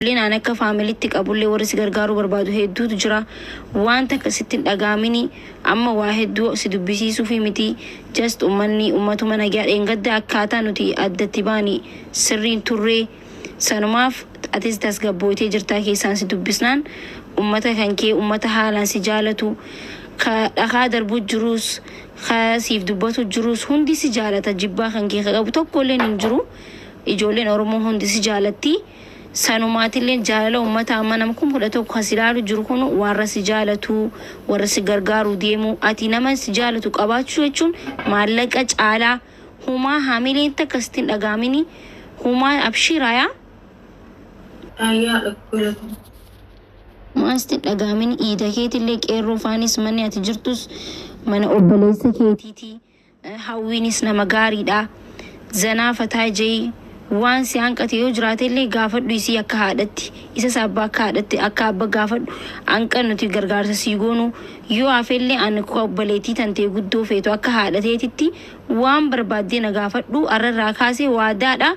لين أنا كفاميلي تقبل لي ورث غرغارو بربادو هدو تجرا وانت كستين أجامني أما واحد دو سدبسي سوفي متي جست أمني أمتو من أجار إنقد أكاتا نتي أدتباني سرين توري سنماف أتيز تسقبوتي جرتا كيسان سدبسنان أمتا كانكي أمتا حالا سجالتو كأخادر بود جروس خاسيف دباتو جروس هندي سجالتا جبا كانكي خابتو كلين انجرو إجولين أورمو هندي سجالتي سانومات اللي جالو أمتا أمانامكم كلتو خسرالو جركونو ورس جالتو ورس غرغارو ديمو أتينما سجالتو قباتشو يجون مالك أجعالا هما حاملين تكستين أغاميني هما أبشير آيا لكولتو ما استين أغاميني إيدا كيتي لك إيرو فانيس مني أتجرتوس من أبليسا كيتيتي هاوينيس نمغاري دا زنافة جي waan si hanqate yoo jiraate illee gaafadhu isii akka haadhatti isa sabbaa akka haadhatti akka abba gaafadhu hanqan nuti gargaarsa sii goonu yoo afellee an ko obbaleetii tantee guddoo feeto akka haadhateetitti waan barbaadde na gaafadhu arrarraa kaasee waadaadha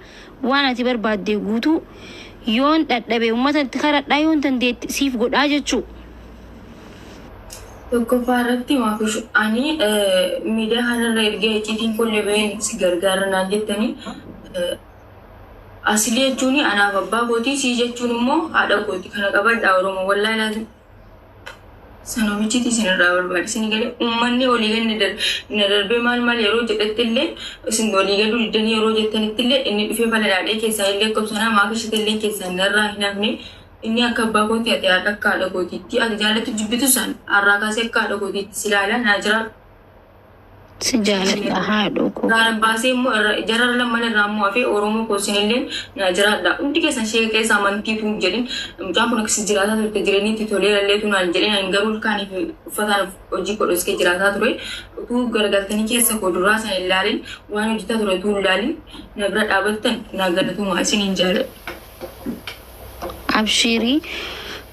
waan ati barbaadde guutu yoon dadhabe ummata karadhaa yoon tandeetti siif godhaa jechuu tokko faaratti maafish ani miidiyaa kanarra ergee iciitiin kollee baheen si gargaaranaan jettanii asli jechuun ana babbaa kootii si jechuun immoo haadha kooti kana qabadhaa Oromoo wallahi laatu sanomichiti sinirraa barbaadisanii galee uummanni olii ganne darbee maal yeroo jedhetti illee isin olii gaduu diddanii yeroo jettanitti illee inni dhufee faladaadhee keessaa illee qobsanaa maafishite illee keessaa narraa hin hafne inni akka abbaa kooti ati akka haadha kootiitti ati jaalatu jibbitu san harraa kaasee akka haadha kootiitti silaala naa jira سجالة هادو كو كان باسي جرر لما نرامو في أورومو كوسينلين نجرا دا أنتي كيسان شيء كيسان منتي توم جلين مجامو نكسي جراتا تجريني تطولي اللي تونا جلين إنغرول كاني في فتان أوجي كورس كي جراتا تروي تو غرغلتني كيسا كودورا سان اللالين وانو جتا تروي تو اللالين نبرد أبلتن نغرد تو ماسين إنجال أبشيري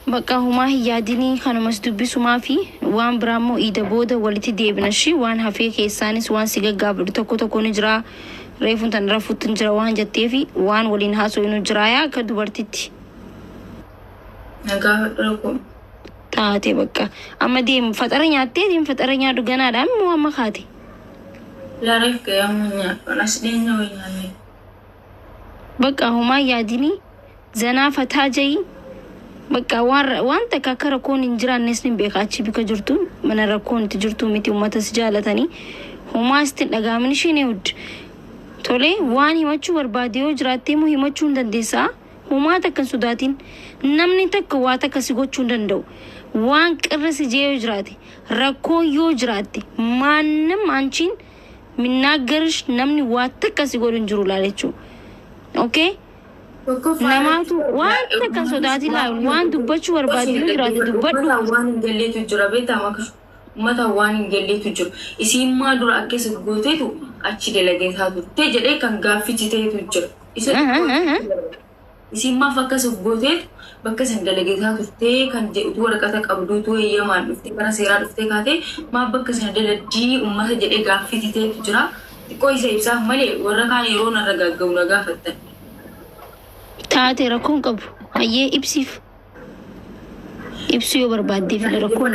بقى هما هياديني خانو مسدوبي سمافي وان برامو إيدا بودا والتي ديبنشي وان هفي كيسانيس وان سيغا غابر توكو نجرا ريفون تنرفو تنجرا وان جتيفي وان ولين هاسو ينو جرايا كدوبرتيتي نغا ركو تاتي بقى أما ديم فترة فترة غانا دام مو خاتي لا ريف كيامو ناسدين نوي نامي بقى هما ياديني زنا فتاجي بقى وان تكاكر كون انجران نسنين بيقاتشي بك جرتون من ركون تجرتو ميتي ومتا سجالتاني هما استن اغامن شينيود تولي وان همچو برباديو جراتيمو همچون دنديسا هما تكن سوداتين نمني تك واتا كسيغوچون دندو وان قرس جيو جراتي ركون يو جراتي مانم انچين مناگرش نمني واتا كسيغورن جرو لالچو اوكي نماتو وان تكن سوداتي لا وان دبچو برباديو جراتي دبدو وان جليتو جرابيتا ماكش متا وان جليتو جر اسي ما دور اكيس غوتيتو اچي دلگيتا تو تجدي كان غافيتيتو جر اسي ما فكس غوتيت بكس دلگيتا تو تي كان جي ورقتا قبدو تو يمان دفتي كان سيرا دفتي كاتي ما بكس دلدي امه جدي غافيتيتو جرا كوي سيبسا ملي ورقان يرونا رغاغونا غافتا تاتي ركون قبو هيه إبسيف إبسيو بربادي في ركون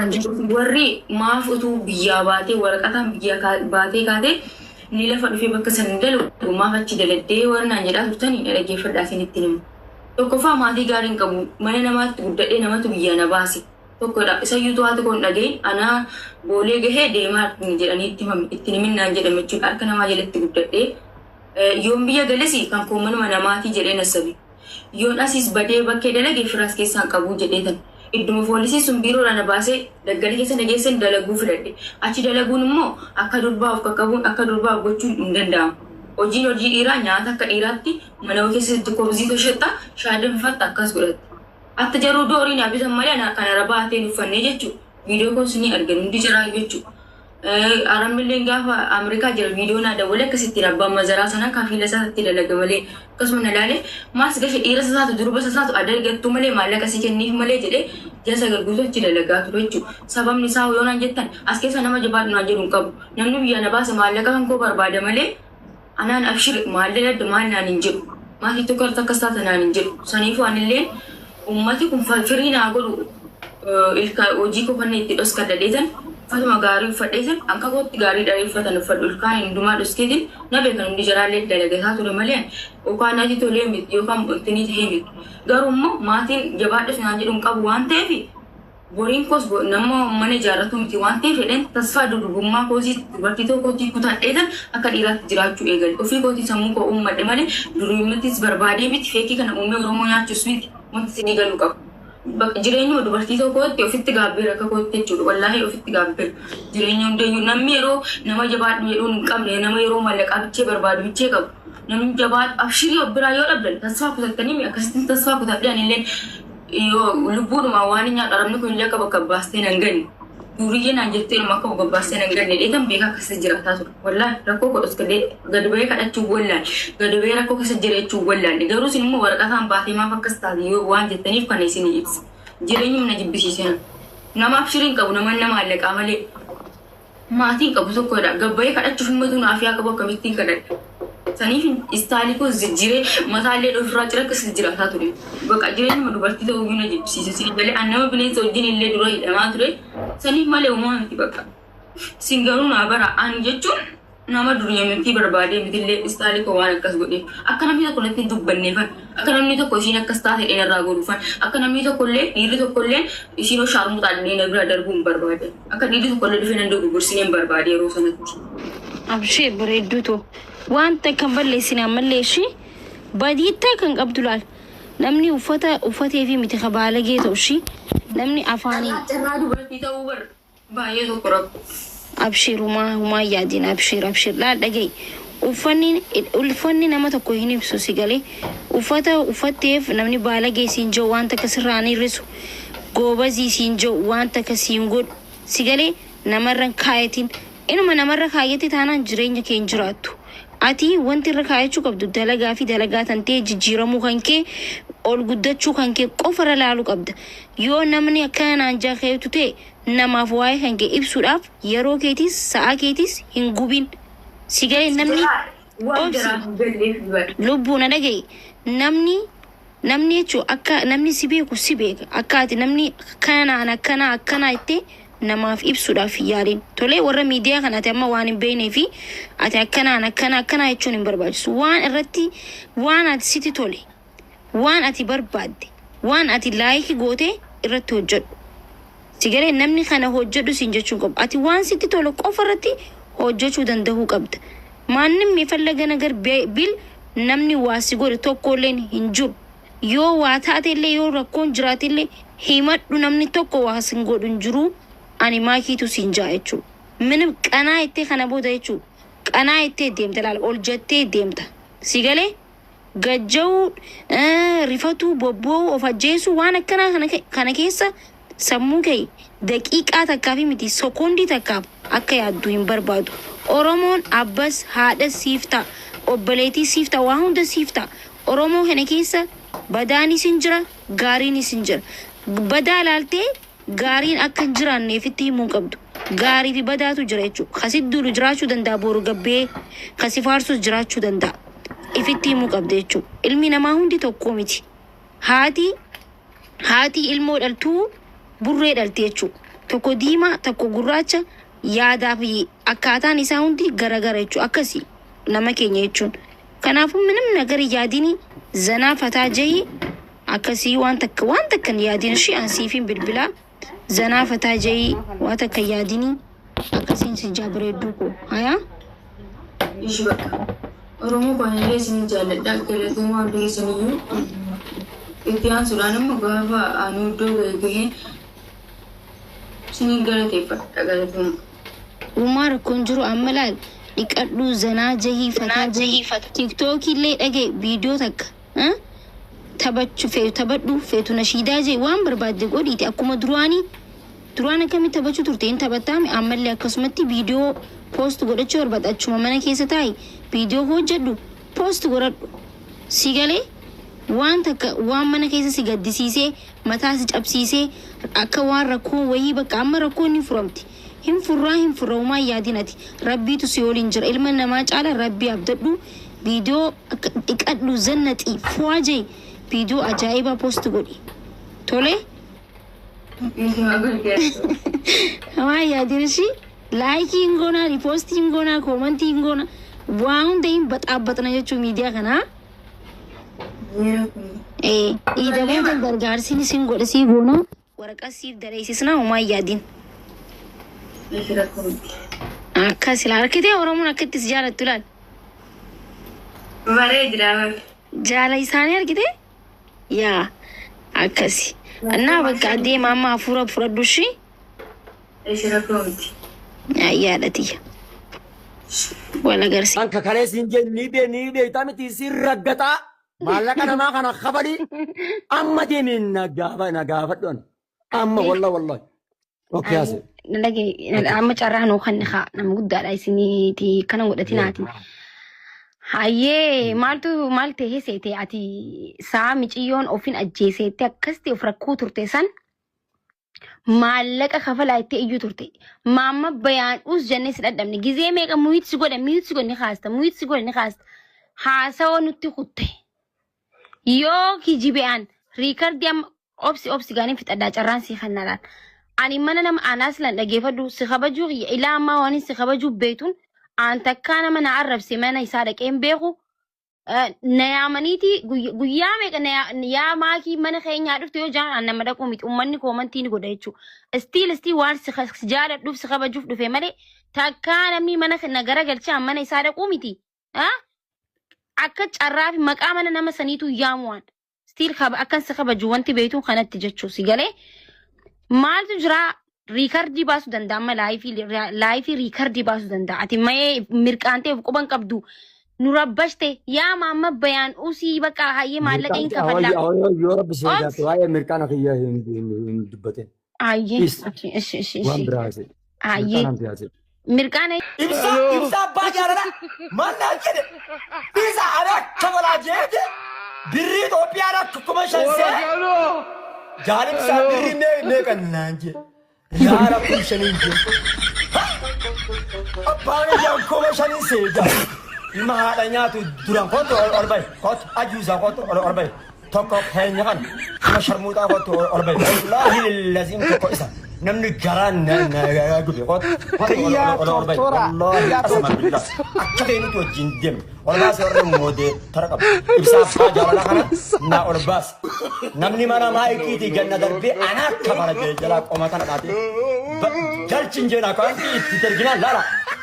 وري ما فتو بيا باتي ورقتهم بيا باتي كاتي نيلا فدفي بك سندل وما فتشي دلدي ورنا نجدا تاني نلقي فرداسين التنم توكفا ما دي غارين قبو من نما توددي نما تبيا نباسي توكو دا سيوتو هاتو كون دغي انا بولي غه ديمار نجداني التنمين نجدا مچو اركنا ما جلت توددي يوم بيا غلسي كان كومن مناماتي جدي نسبي yoon asis badee bakkee dalagee firaas keessaan qabuu jedheetan idduma poolisii sun biiroodhaan baasee daggalii keessa nageessan dalaguu fidadhe achi dalaguun immoo akka durbaaf qaqqabuun akka durbaaf gochuun hin danda'amu hojiin hojii dhiiraa nyaata akka dhiiraatti mana keessatti koobzii toshatta shaadan fatta akkas godhatte atta jaruu dooriin abisan malee kana rabaateen uffannee jechuudha viidiyoo kun suni argan hundi jiraa jechuudha aramillee gaafa Ameerikaa jira viidiyoo na dawwale akkasitti rabbaa mazaraa sana kafiila isaatti dalaga malee akkasuma nalaale maas gashe dhiira isaatu durba isaatu adargattu malee maallaqa si kenniif malee jedhee jasa garguutu achi dalagaa ture jechuudha sababni isaa yoo naan jettan as keessa nama jabaadhu naan jedhu hin qabu namni biyya na baasa maallaqa kan koo barbaada malee anaan abshir maallaqa maal naan hin jedhu maatii tokko akkas taata naan hin jedhu saniifuu anillee ummati kun firina godhu ilka hojii ko fanne itti dhos kadhadeetan fatuma gaarii uffadheetan akka kootti gaarii dharee uffatan uffadhu ilkaan hundumaa dhoskeetin na beekan hundi jaraallee dalagataa ture malee yookaan ati tolee miti yookaan bultinii ta'ee miti garuu immoo maatiin jabaadhus naan jedhuun qabu waan ta'eef boriin koos nama mana ijaarratu miti waan ta'eef jedhan tasfaa durbummaa koosii dubartii tokkotti kutadheetan akka dhiiraatti jiraachuu eegale ofii kootii sammuu koo uummadhe malee durummattis barbaadee miti feekii kana uumee oromoo nyaachuus miti wanti isin galuu qabu. Jireenya dubartii tokkotti ofitti gaabbeera akka kootti jechuudha wallaahi ofitti gaabbeera jireenya hundayyuu namni yeroo nama jabaadhu jedhuun hin qabne nama yeroo mallaqaa bichee barbaadu bichee qabu namni jabaadhu abshirii obbiraa yoo dhabdan tasfaa kutattanii akkasittiin tasfaa kutadhan illee yoo lubbuudhuma waan hin nyaadharamne kun illee akka bakka baastee nan ganne duuriyyee naan jettee dhuma akka bakka baastee nan ganne dheetan beekaa akkasii jiraataa ture wallaahi rakkoo godhus gadi bahee kadhachuu wallaan gadi bahee rakkoo keessa jiraachuu wallaan garuu isin immoo waraqataan baatee maaf akkas taate yoo waan jettaniif kana isin ibsa jireenyi mana jibbisiisan nama abshiriin qabu nama hallaqaa malee maatiin qabu tokkodha gabbayee kadhachuuf himmatu naaf yaa qabu akkamittiin kadhadha saniif istaalikoo zijjiree mataallee dhofirraa cira akkasii jiraataa ture bakka jireenyuma dubartii ta'uu bina jibbisiisa siin galee annama bineensa wajjin illee dura hidhamaa ture saniif malee uumaa miti bakka siin garuu naa bara an jechuun nama duriyamtii barbaadee mitillee istaalikoo waan akkas godheef akka namni tokko natti dubbanneefan akka namni tokko isiin akkas taate dheerarraa godhuufan akka namni tokkollee dhiirri tokkollee isiin shaarmuutaa dheena bira darbuun barbaade akka dhiirri tokkollee dhufee nan dogoggorsineen barbaade yeroo sanatti. Abshee bareedduutu wanta kan balleessine ammallee ishii badiittaa kan qabdu laal namni uffatee fi miti kabaalagee ta'u ishii namni afaanii. Carraa dubartii ta'uu bar baay'ee tokko rakko. Abshir humaa yaadin abshir laal dhaga'i uffanni nama tokko hin ibsu si galee uffatteef namni baalagee siin jiru wanta kasirraan hir'isu goobazii siin jiru wanta kasiin godhu si galee namarra kaayatiin inuma namarra kaayate taanaan jireenya kee hin jiraattu. Ati wanti irra kaayachuu qabdu dalagaa fi dalagaa tantee jijjiiramuu kan kee ol guddachuu kan kee qofarra laaluu qabda. Yoo namni akkanaan jaakeetu ta'e namaaf waa'ee kan kee ibsuudhaaf yeroo keetis sa'aa keetis hin gubin. Si galee namni lubbuun dhaga'i namni jechuun akka namni si beeku si beeka akka ati namni akkanaa ittee namaaf ibsuudhaaf yaaliin tolee warra miidiyaa kanaati amma waan hin beeknee fi ati akkanaa jechuun hin barbaachisu waan irratti waan ati sitti tole waan ati barbaadde waan ati laayikii gootee irratti hojjedhu si galee namni kana hojjedhu siin jechuun qabu ati waan sitti tole qofa irratti hojjechuu danda'uu qabda maannim meefallaga nagar bil namni waa si godhe tokkolleen hin jiru yoo waa taatellee yoo rakkoon jiraatillee himadhu namni tokko waa sin godhu hin jiru. Ani maakiitu siin jaa jechuudha. Minim qanaa ittee kana booda jechuudha. Qanaa ittee deemta laala ol jettee deemta. Si galee gajja'uu rifatuu bobboo of ajjeesuu waan akkanaa kana keessa sammuu kee daqiiqaa takkaa fi miti sekoondii takkaaf akka yaaddu hin barbaadu. Oromoon abbas haadha siif ta'a obboleetii siif ta'a waa hunda siif ta'a. Oromoo kana keessa badaanis hin jira gaariinis hin jira. Badaa laaltee gaariin akka hin jiraanneef itti himuu qabdu. Gaarii fi badaatu jira jechuudha. Kasi duru jiraachuu danda'a boru gabbee kasi faarsus jiraachuu danda'a. Ifitti himuu qabda jechuudha. Ilmi namaa hundi tokko miti. Haati ilmoo dhaltuu burree dhalti jechuudha. Tokko diimaa tokko gurraacha yaadaa fi akkaataan isaa hundi garagara jechuudha. Akkasii nama keenya jechuun. Kanaafuu minam nagari yaadini zanaa fataa jahii akkasii waan takka yaadin ishee ansiifin bilbilaa. Zanaa fataa jahii waan takka yaadini akkasiin si jaabareedduu koo hayaa. Ishi bakka Oromoo baay'ee isin jaalladha galatooma hundi isiniyyuu itti aansuudhaan immoo gaafa ani iddoo gahee isiniin galateeffadha galatooma. Uumaa rakkoon jiru amma laal dhiqadhuu zanaa jahii fataa jahii tiktookii illee dhagee viidiyoo takka taphadhu feetu nashiidaa jee waan barbaadde godhiiti akkuma duraan akkamitti taphachuu turte hin taphattaame ammallee akkasumatti viidiyoo poost godhachuu barbaada achuma mana keessa taa'i viidiyoo hojjedhu poost godhadhu si galee waan mana keessa si gaddisiisee mataa si cabsiisee akka waan rakkoo wayii bakka amma rakkoon ni furamti hin furraumaa yaadinati rabbiitu si waliin jira ilma namaa caala rabbii abdadhu viidiyoo dhiqadhu zannaxii fuwaa jee viidiyoo ajaa'ibaa poost godhi تولي ما يا دينشي لايكين غونا ريبوستين غونا كومنتين غونا وان دين بتقبطنا يجو ميديا كنا إيه إذا ما تقدر سيني سينغو سيغونا ورقة سيف دريسيسنا وما يادين أكاسي لاركتي أورامون أكتي سجارة تولال مرة جرام جالا إساني أركتي يا أكاسي أنا بقعدي ماما فورا دوشي إيش ركومتي يا لتي ولا قرسي أنك كاريس إنجن نيبي تامتي سير رجتا مالك أنا ما كان خبري أما دي من نجافة دون أما والله أوكي يا سيد نلاقي أما جرّهنا وخنّخا نمقود على سني تي كانوا قدتيناتي هاي مالته هي سيتي أتي سامجيون أوفين أجيسيتي كستي أفرقو ترتيسان مالك خفلا يتي أيو ترتي ماما بيان أوس جنس الأدم نجزي ميكا مويت سيقول نخاست حاسا ونطي خطي يو كي جيبيان ريكارد يام أوبسي غاني فت أداج أرانسي خنالان أني مانا نم أناس لان لجيفدو سخبجو إلا ما واني سخبجو بيتون أنت كان من عرب سمانا يسارك إم بيخو نيامانيتي قيامك نياماكي من خيني عرفت يو جان أنا مداكو ميت أماني كومانتيني قدايتشو استيل وان سجارة دوف سخبجو دو في مالي تاكان مي من نغرا قلتشا من يسارك أميتي أكتش عرافي مقامنا نما سنيتو ياموان ستيل أكن سخبجو وانتي بيتون خانت تجتشو سيقالي مالتو جرا ريكاردي باسو دندا ما لايفي ريكاردي باسو دندا اتي ماي مركانتي قبن قبدو نوربشتي يا ماما بيان اوسي بقى هاي مالكين كفلا يا رب سيدات هاي مركانك هي دبتين اي ايش وان برازيل اي مركانه إبسا باجارنا ما ناكده بيزا أنا كملا جيد بريد أوبيانا كومشانسي جانب سابري نيكن نانجي يا رب شنينجي أبانا جان كومشانسي جا ما هذا نياتو دران كنت أربعي كنت أجوزا كنت أربعي توكو هني كان ما شرمودا كنت أربعي والله لازم توكو إسا نمني جران نقولي كنت والله أسمع بالله أكيد تو جندم والله سر مودي تركب إبسا باجارنا كنا نا أرباس نمني مانا مايكي تي جنة دربي أنا كمان جلا قومتنا كاتي جل چنجنا كانتي تترجنا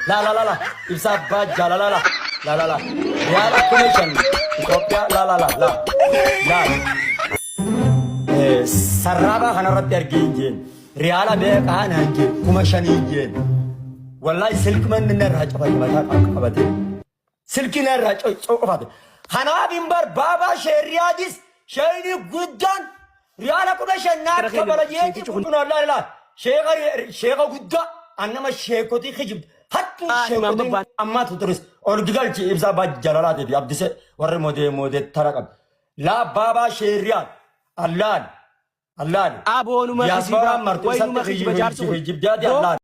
لا إبسا باجارنا لا ريالا كوميشن إثيوبيا لا سرابا خنرت يرجين ريالا بيك أنا هنجي كوميشن يجين والله سلك من نرهج فايمة سلك نرهج فايمة خنا بيمبر بابا شرياديس شيني جدًا ريالا كوميشن نار كبلا يجي كنا لا شيخ جدًا أنا ما شيخوتي خجب حتى شيخوتي أما تدرس أرجع لك إبزا باجرالات دي أبدي سه ورا مودي تراكب لا بابا شرياد الله أبو نمر يا سبارة مرتبة سبتة خيجي الله